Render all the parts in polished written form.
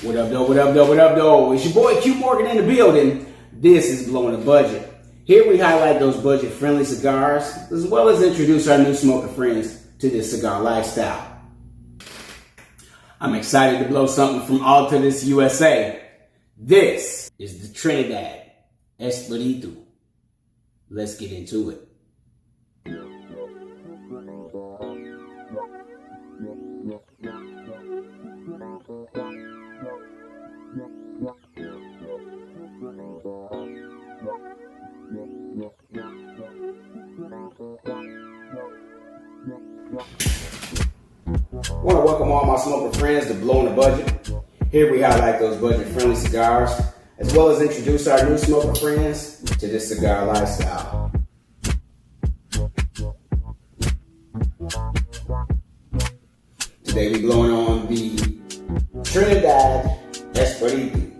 What up, though? What up, though? What up, though? It's your boy Q Morgan in the building. This is Blowing the Budget. Here we highlight those budget-friendly cigars, as well as introduce our new smoker friends to this cigar lifestyle. I'm excited to blow something from Alternate USA. This is the Trinidad Espiritu. Let's get into it. I want to welcome all my smoker friends to Blowing the Budget. Here we highlight those budget-friendly cigars, as well as introduce our new smoker friends to this cigar lifestyle. Today we're blowing on the Trinidad Espiritu.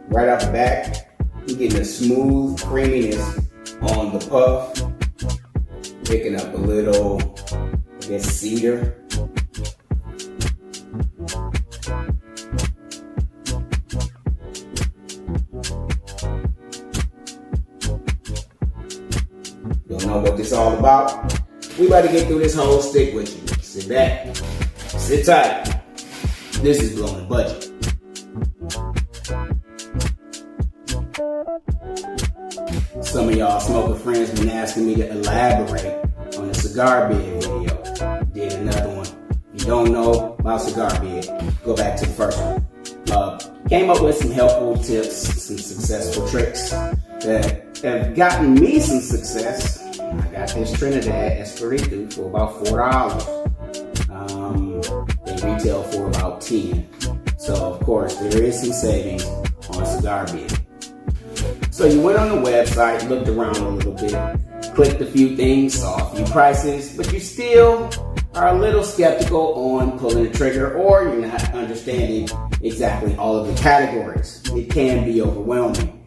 Right off the bat, you're getting a smooth creaminess on the puff, picking up a little, I guess, cedar. Don't know what this is all about? We about to get through this whole stick with you. Sit back, sit tight. This is Blowing the Budget. Some of y'all smoker friends been asking me to elaborate on the Cigarbid video. Did another one. If you don't know about Cigarbid, go back to the first one. Came up with some helpful tips, some successful tricks that have gotten me some success. I got this Trinidad Espiritu for about $4. They retail for about $10. So of course there is some savings on Cigarbid. So you went on the website, looked around a little bit, clicked a few things, saw a few prices, but you still are a little skeptical on pulling the trigger, or you're not understanding exactly all of the categories. It can be overwhelming.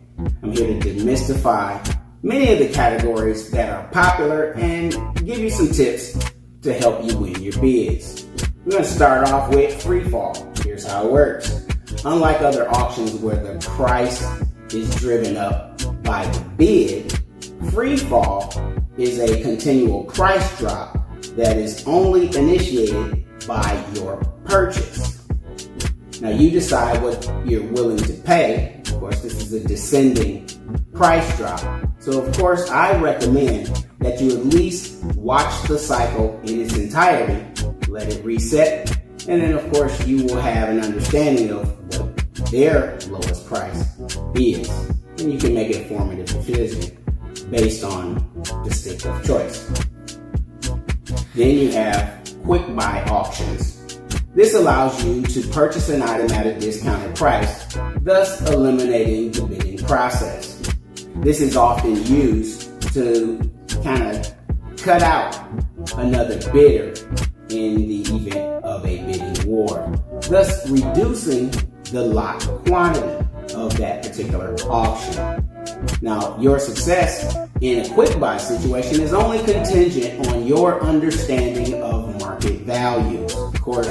I'm here to demystify many of the categories that are popular and give you some tips to help you win your bids. We're going to start off with free fall. Here's how it works. Unlike other auctions where the price is driven up by the bid, free fall is a continual price drop that is only initiated by your purchase. Now you decide what you're willing to pay. Of course, this is a descending price drop. So of course, I recommend that you at least watch the cycle in its entirety, let it reset, and then of course you will have an understanding of what their lowest price is. And you can make a formative decision based on the stick of choice. Then you have quick buy auctions. This allows you to purchase an item at a discounted price, thus eliminating the bidding process. This is often used to kind of cut out another bidder in the event of a bidding war, thus reducing the lot quantity of that particular auction. Now, your success in a quick buy situation is only contingent on your understanding of market values. Of course,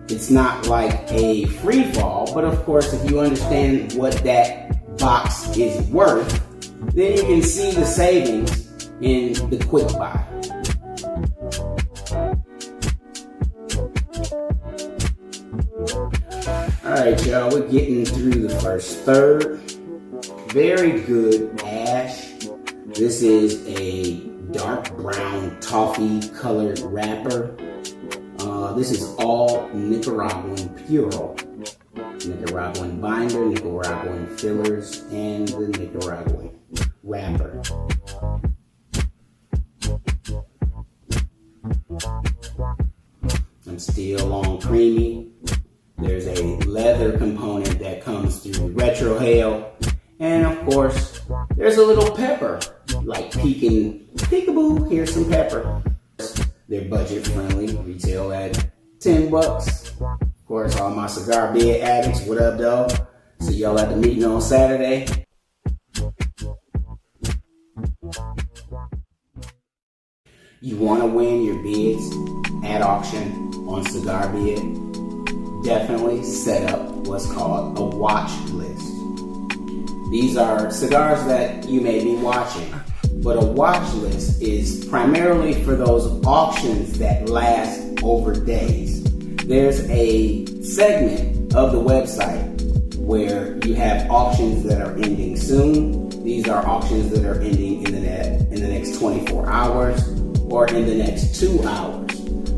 it's not like a free fall, but of course, if you understand what that box is worth, then you can see the savings in the quick buy. Alright, y'all, we're getting through the first third. Very good ash. This is a dark brown toffee colored wrapper. This is all Nicaraguan Puro. Nicaraguan binder, Nicaraguan fillers, and the Nicaraguan wrapper. I'm still on creamy. There's a leather component that comes through Retrohale. And of course, there's a little pepper, like peekaboo, here's some pepper. They're budget friendly, retail at $10. Of course, all my Cigarbid addicts, what up, though? See y'all at the meeting on Saturday. you want to win your bids at auction on Cigarbid, definitely set up what's called a watch list. These are cigars that you may be watching, but a watch list is primarily for those auctions that last over days. There's a segment of the website where you have auctions that are ending soon. These are auctions that are ending in the next 24 hours or in the next 2 hours.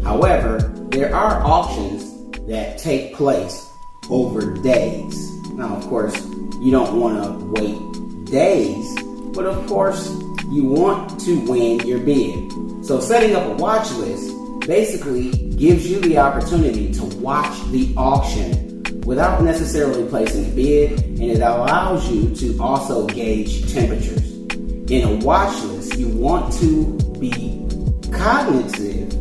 However, there are auctions that take place over days. Now, of course, you don't want to wait days, but of course, you want to win your bid. So setting up a watch list basically gives you the opportunity to watch the auction without necessarily placing a bid, and it allows you to also gauge temperatures. In a watch list, you want to be cognizant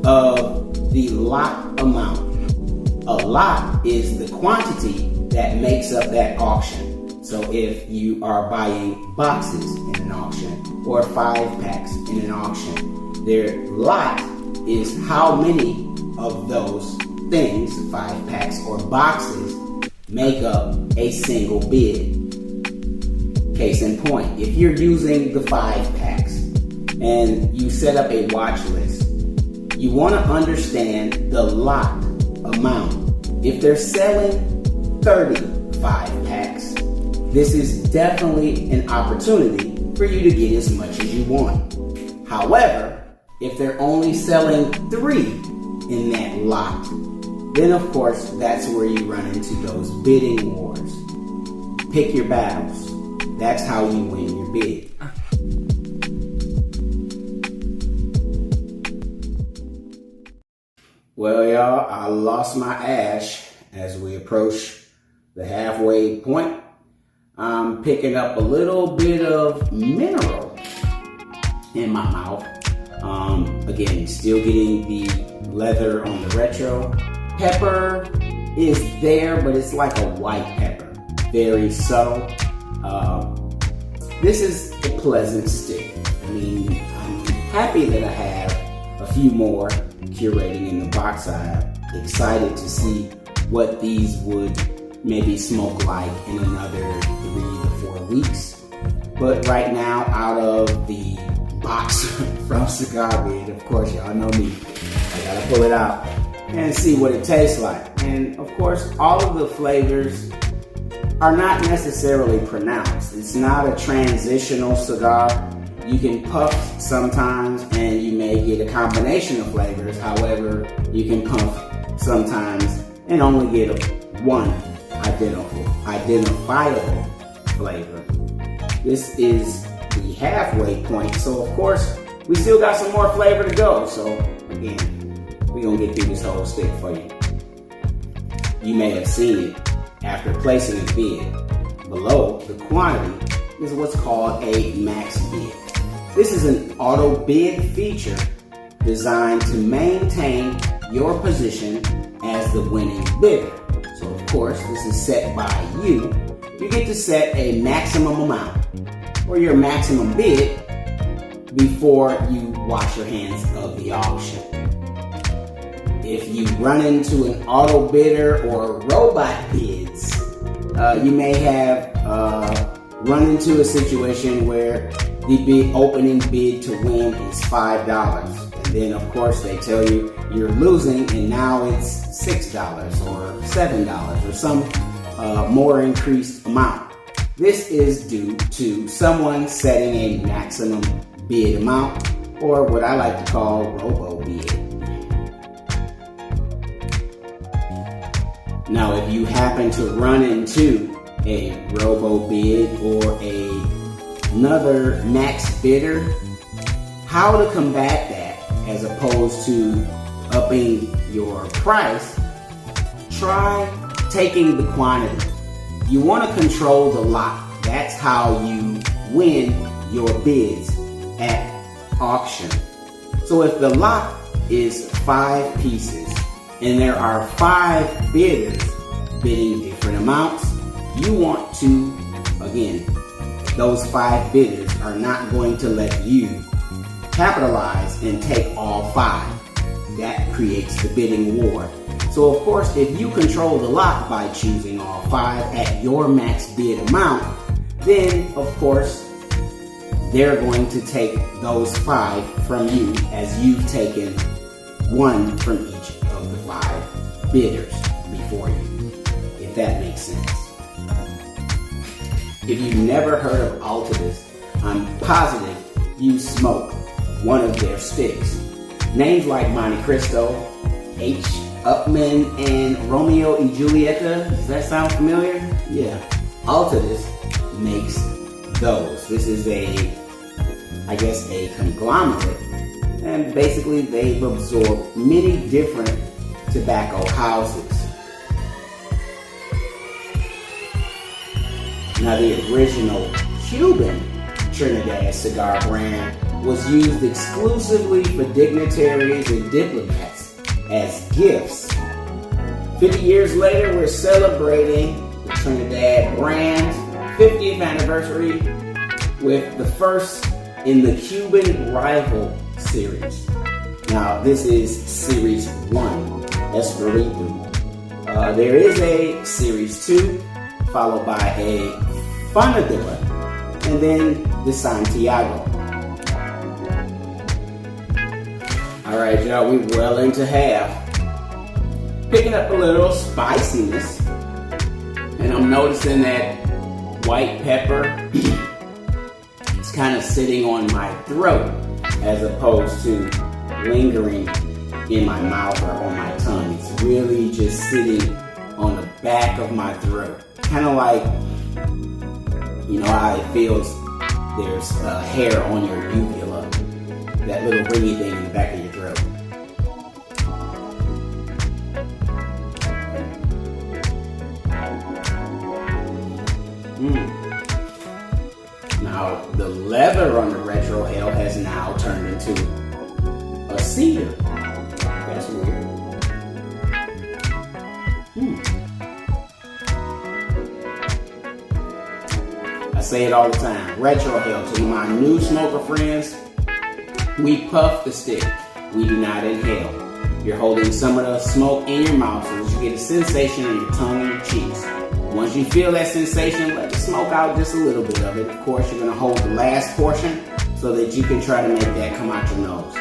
of the lot amount. A lot is the quantity that makes up that auction. So if you are buying boxes in an auction or 5-packs in an auction, their lot is how many of those things, 5-packs or boxes, make up a single bid. Case in point, if you're using the 5-packs and you set up a watch list, you want to understand the lot amount. If they're selling 30 5-packs, this is definitely an opportunity for you to get as much as you want. However, if they're only selling 3 in that lot, then of course that's where you run into those bidding wars. Pick your battles. That's how you win your bid. Well, y'all, I lost my ash as we approach the halfway point. I'm picking up a little bit of mineral in my mouth. Again, still getting the leather on the retro. Pepper is there, but it's like a white pepper. Very subtle. This is a pleasant stick. I mean, I'm happy that I have a few more curating in the box. I'm excited to see what these would maybe smoke like in another 3 to 4 weeks. But right now, out of the box from Cigarbid, of course, y'all know me. I gotta pull it out and see what it tastes like. And of course, all of the flavors are not necessarily pronounced. It's not a transitional cigar. You can puff sometimes and you may get a combination of flavors. However, you can puff sometimes and only get one identifiable flavor. This is the halfway point, so of course we still got some more flavor to go. So again, we're gonna get through this whole stick for you. You may have seen it after placing a bid. Below the quantity is what's called a max bid. This is an auto bid feature designed to maintain your position as the winning bidder. So of course, this is set by you. You get to set a maximum amount or your maximum bid before you wash your hands of the auction. If you run into an auto bidder or robot bids, you may have run into a situation where the opening bid to win is $5. And then of course they tell you you're losing and now it's $6 or $7 or some more increased amount. This is due to someone setting a maximum bid amount, or what I like to call robo bid. Now, if you happen to run into a robo bid or another max bidder, how to combat that as opposed to upping your price, try taking the quantity. You want to control the lot. That's how you win your bids at auction. So if the lot is 5 pieces and there are 5 bidders bidding different amounts, you want to, again, those 5 bidders are not going to let you capitalize and take all 5. That creates the bidding war. So of course, if you control the lot by choosing all 5 at your max bid amount, then of course, they're going to take those 5 from you as you've taken 1 from each of the 5 bidders before you, if that makes sense. If you've never heard of Altadis, I'm positive you smoke one of their sticks. Names like Monte Cristo, H. Upman, and Romeo y Julieta, does that sound familiar? Yeah, Altadis makes those. This is I guess a conglomerate, and basically they've absorbed many different tobacco houses. Now the original Cuban Trinidad cigar brand was used exclusively for dignitaries and diplomats as gifts. 50 years later, we're celebrating the Trinidad brand's 50th anniversary with the first in the Cuban Rival series. Now, this is Series 1, Espiritu. There is a Series 2, followed by a Fanadilla, and then the Santiago. All right, y'all, we're well into half. Picking up a little spiciness, and I'm noticing that white pepper is kind of sitting on my throat as opposed to lingering in my mouth or on my tongue. It's really just sitting on the back of my throat. Kind of like, you know how it feels, there's hair on your uvula, that little ringy thing in the back of your throat. Now, the leather on the Retrohale has now turned into a cedar. That's weird. I say it all the time. Retrohale, to my new smoker friends, we puff the stick. We do not inhale. You're holding some of the smoke in your mouth so that you get a sensation in your tongue and your cheeks. Once you feel that sensation, let the smoke out just a little bit of it. Of course, you're going to hold the last portion so that you can try to make that come out your nose.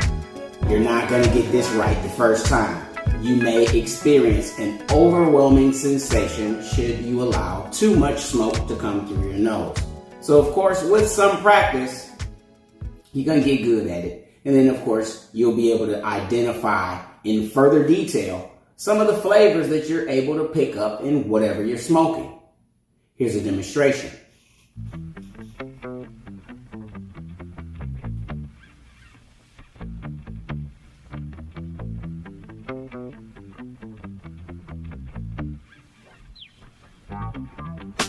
You're not going to get this right the first time. You may experience an overwhelming sensation should you allow too much smoke to come through your nose. So, of course, with some practice, you're going to get good at it. And then, of course, you'll be able to identify in further detail some of the flavors that you're able to pick up in whatever you're smoking. Here's a demonstration.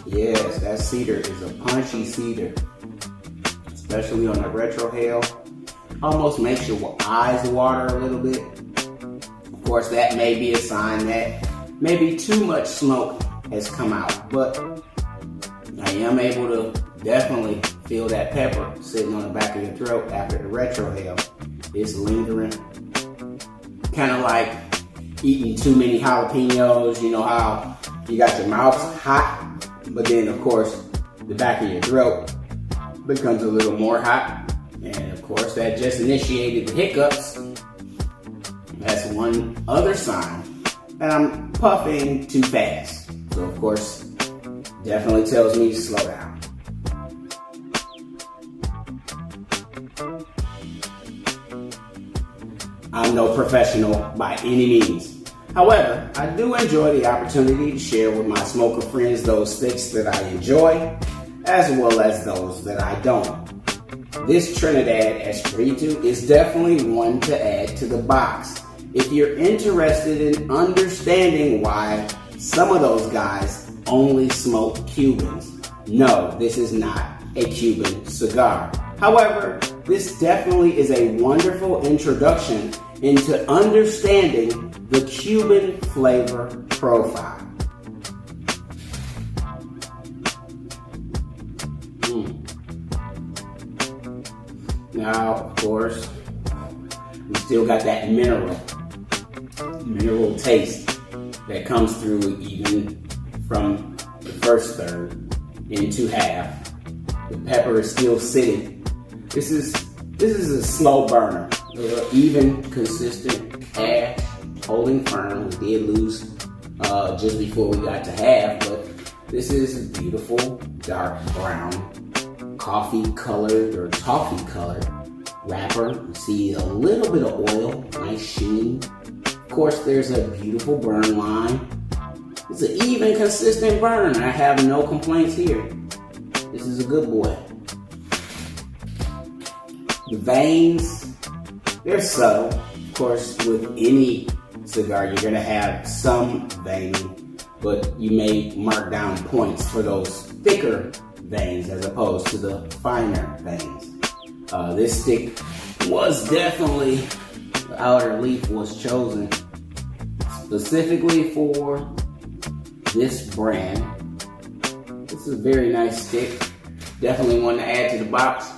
Yes, that cedar is a punchy cedar, especially on the Retrohale. Almost makes your eyes water a little bit. Of course, that may be a sign that maybe too much smoke has come out, but I am able to definitely feel that pepper sitting on the back of your throat after the Retrohale. It's lingering. Kind of like eating too many jalapenos. You know how you got your mouth hot, but then of course the back of your throat becomes a little more hot. And of course that just initiated the hiccups. That's one other sign that I'm puffing too fast. So of course, definitely tells me to slow down. I'm no professional by any means. However, I do enjoy the opportunity to share with my smoker friends those sticks that I enjoy, as well as those that I don't. This Trinidad Espiritu is definitely one to add to the box if you're interested in understanding why some of those guys only smoke Cubans. No, this is not a Cuban cigar. However, this definitely is a wonderful introduction into understanding the Cuban flavor profile. Now, of course, Still got that mineral taste that comes through even from the first third into half. The pepper is still sitting. This is a slow burner. Even, consistent ash, holding firm. We did lose just before we got to half, but this is a beautiful dark brown, coffee colored or toffee colored wrapper. You see a little bit of oil, nice sheen. Of course, there's a beautiful burn line. It's an even, consistent burn. I have no complaints here. This is a good boy. The veins, they're subtle. Of course, with any cigar, you're gonna have some veining, but you may mark down points for those thicker veins as opposed to the finer veins. This stick was definitely, the outer leaf was chosen specifically for this brand. This is a very nice stick. Definitely one to add to the box.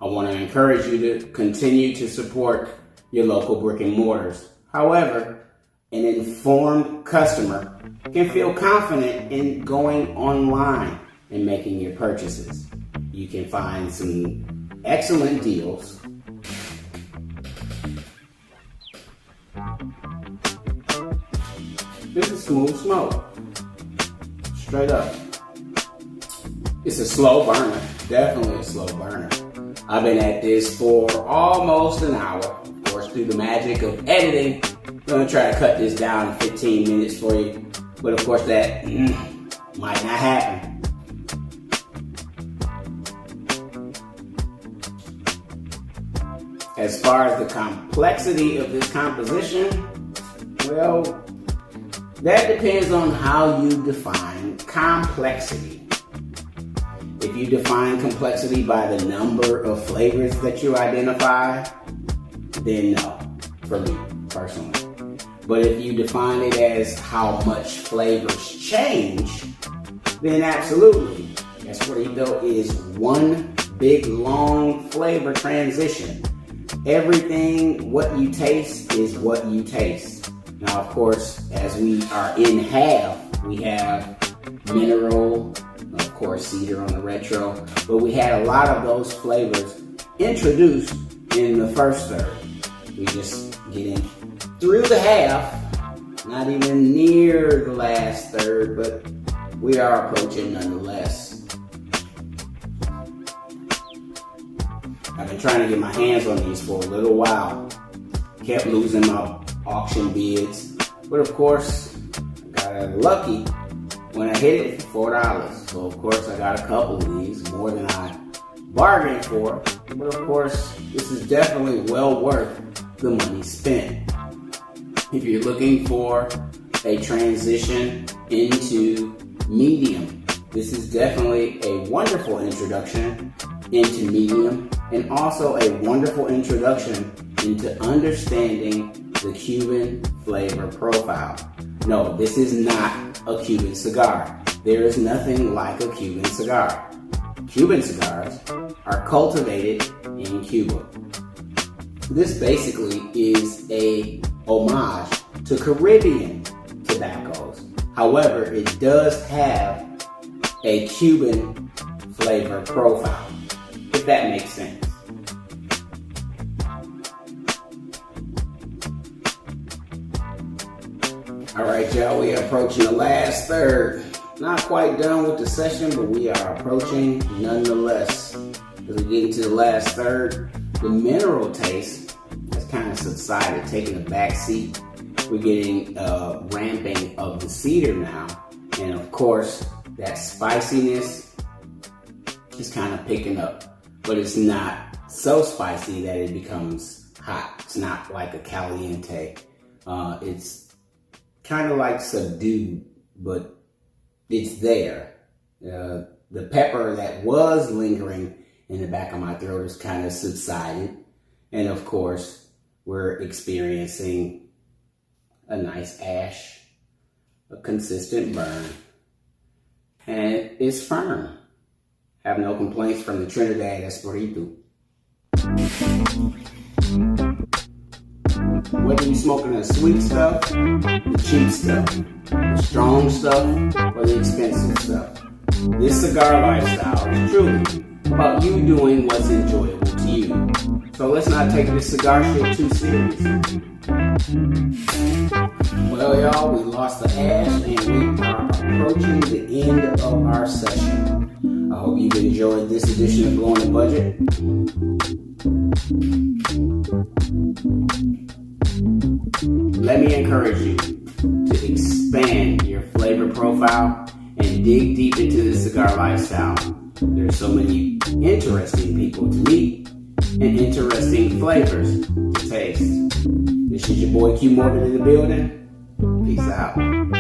I want to encourage you to continue to support your local brick and mortars. However, an informed customer can feel confident in going online and making your purchases. You can find some excellent deals. This is smooth smoke. Straight up. It's a slow burner. Definitely a slow burner. I've been at this for almost an hour. Of course, through the magic of editing, I'm going to try to cut this down to 15 minutes for you. But of course, that might not happen. As far as the complexity of this composition, well, that depends on how you define complexity. If you define complexity by the number of flavors that you identify, then no, for me personally. But if you define it as how much flavors change, then absolutely. Espiritu is one big long flavor transition. Everything, what you taste is what you taste. Now, of course, as we are in half, we have mineral, of course, cedar on the retro, but we had a lot of those flavors introduced in the first third. We just getting through the half, not even near the last third, but we are approaching nonetheless. I've been trying to get my hands on these for a little while. Kept losing my auction bids, but of course, I got lucky when I hit it for $4. So of course I got a couple of these, more than I bargained for. But of course, this is definitely well worth the money spent. If you're looking for a transition into medium, this is definitely a wonderful introduction into medium, and also a wonderful introduction into understanding the Cuban flavor profile. No, this is not a Cuban cigar. There is nothing like a Cuban cigar. Cuban cigars are cultivated in Cuba. This basically is a homage to Caribbean tobaccos. However, it does have a Cuban flavor profile, if that makes sense. All right, y'all, we are approaching the last third. Not quite done with the session, but we are approaching nonetheless. As we get into the last third, the mineral taste has kind of subsided, taking a back seat. We're getting ramping of the cedar now. And of course, that spiciness is kind of picking up. But it's not so spicy that it becomes hot. It's not like a caliente. It's kind of like subdued, but it's there. The pepper that was lingering in the back of my throat has kind of subsided. And of course, we're experiencing a nice ash, a consistent burn, and it's firm. Have no complaints from the Trinidad Espiritu. Whether you're smoking the sweet stuff, the cheap stuff, the strong stuff, or the expensive stuff, this cigar lifestyle is truly about you doing what's enjoyable to you. So let's not take this cigar shit too serious. Well, y'all, we lost the ash and we are approaching the end of our session. I hope you've enjoyed this edition of Blowing the Budget. Let me encourage you to expand your flavor profile and dig deep into the cigar lifestyle. There's so many interesting people to meet and interesting flavors to taste. This is your boy Q Morgan in the building. Peace out.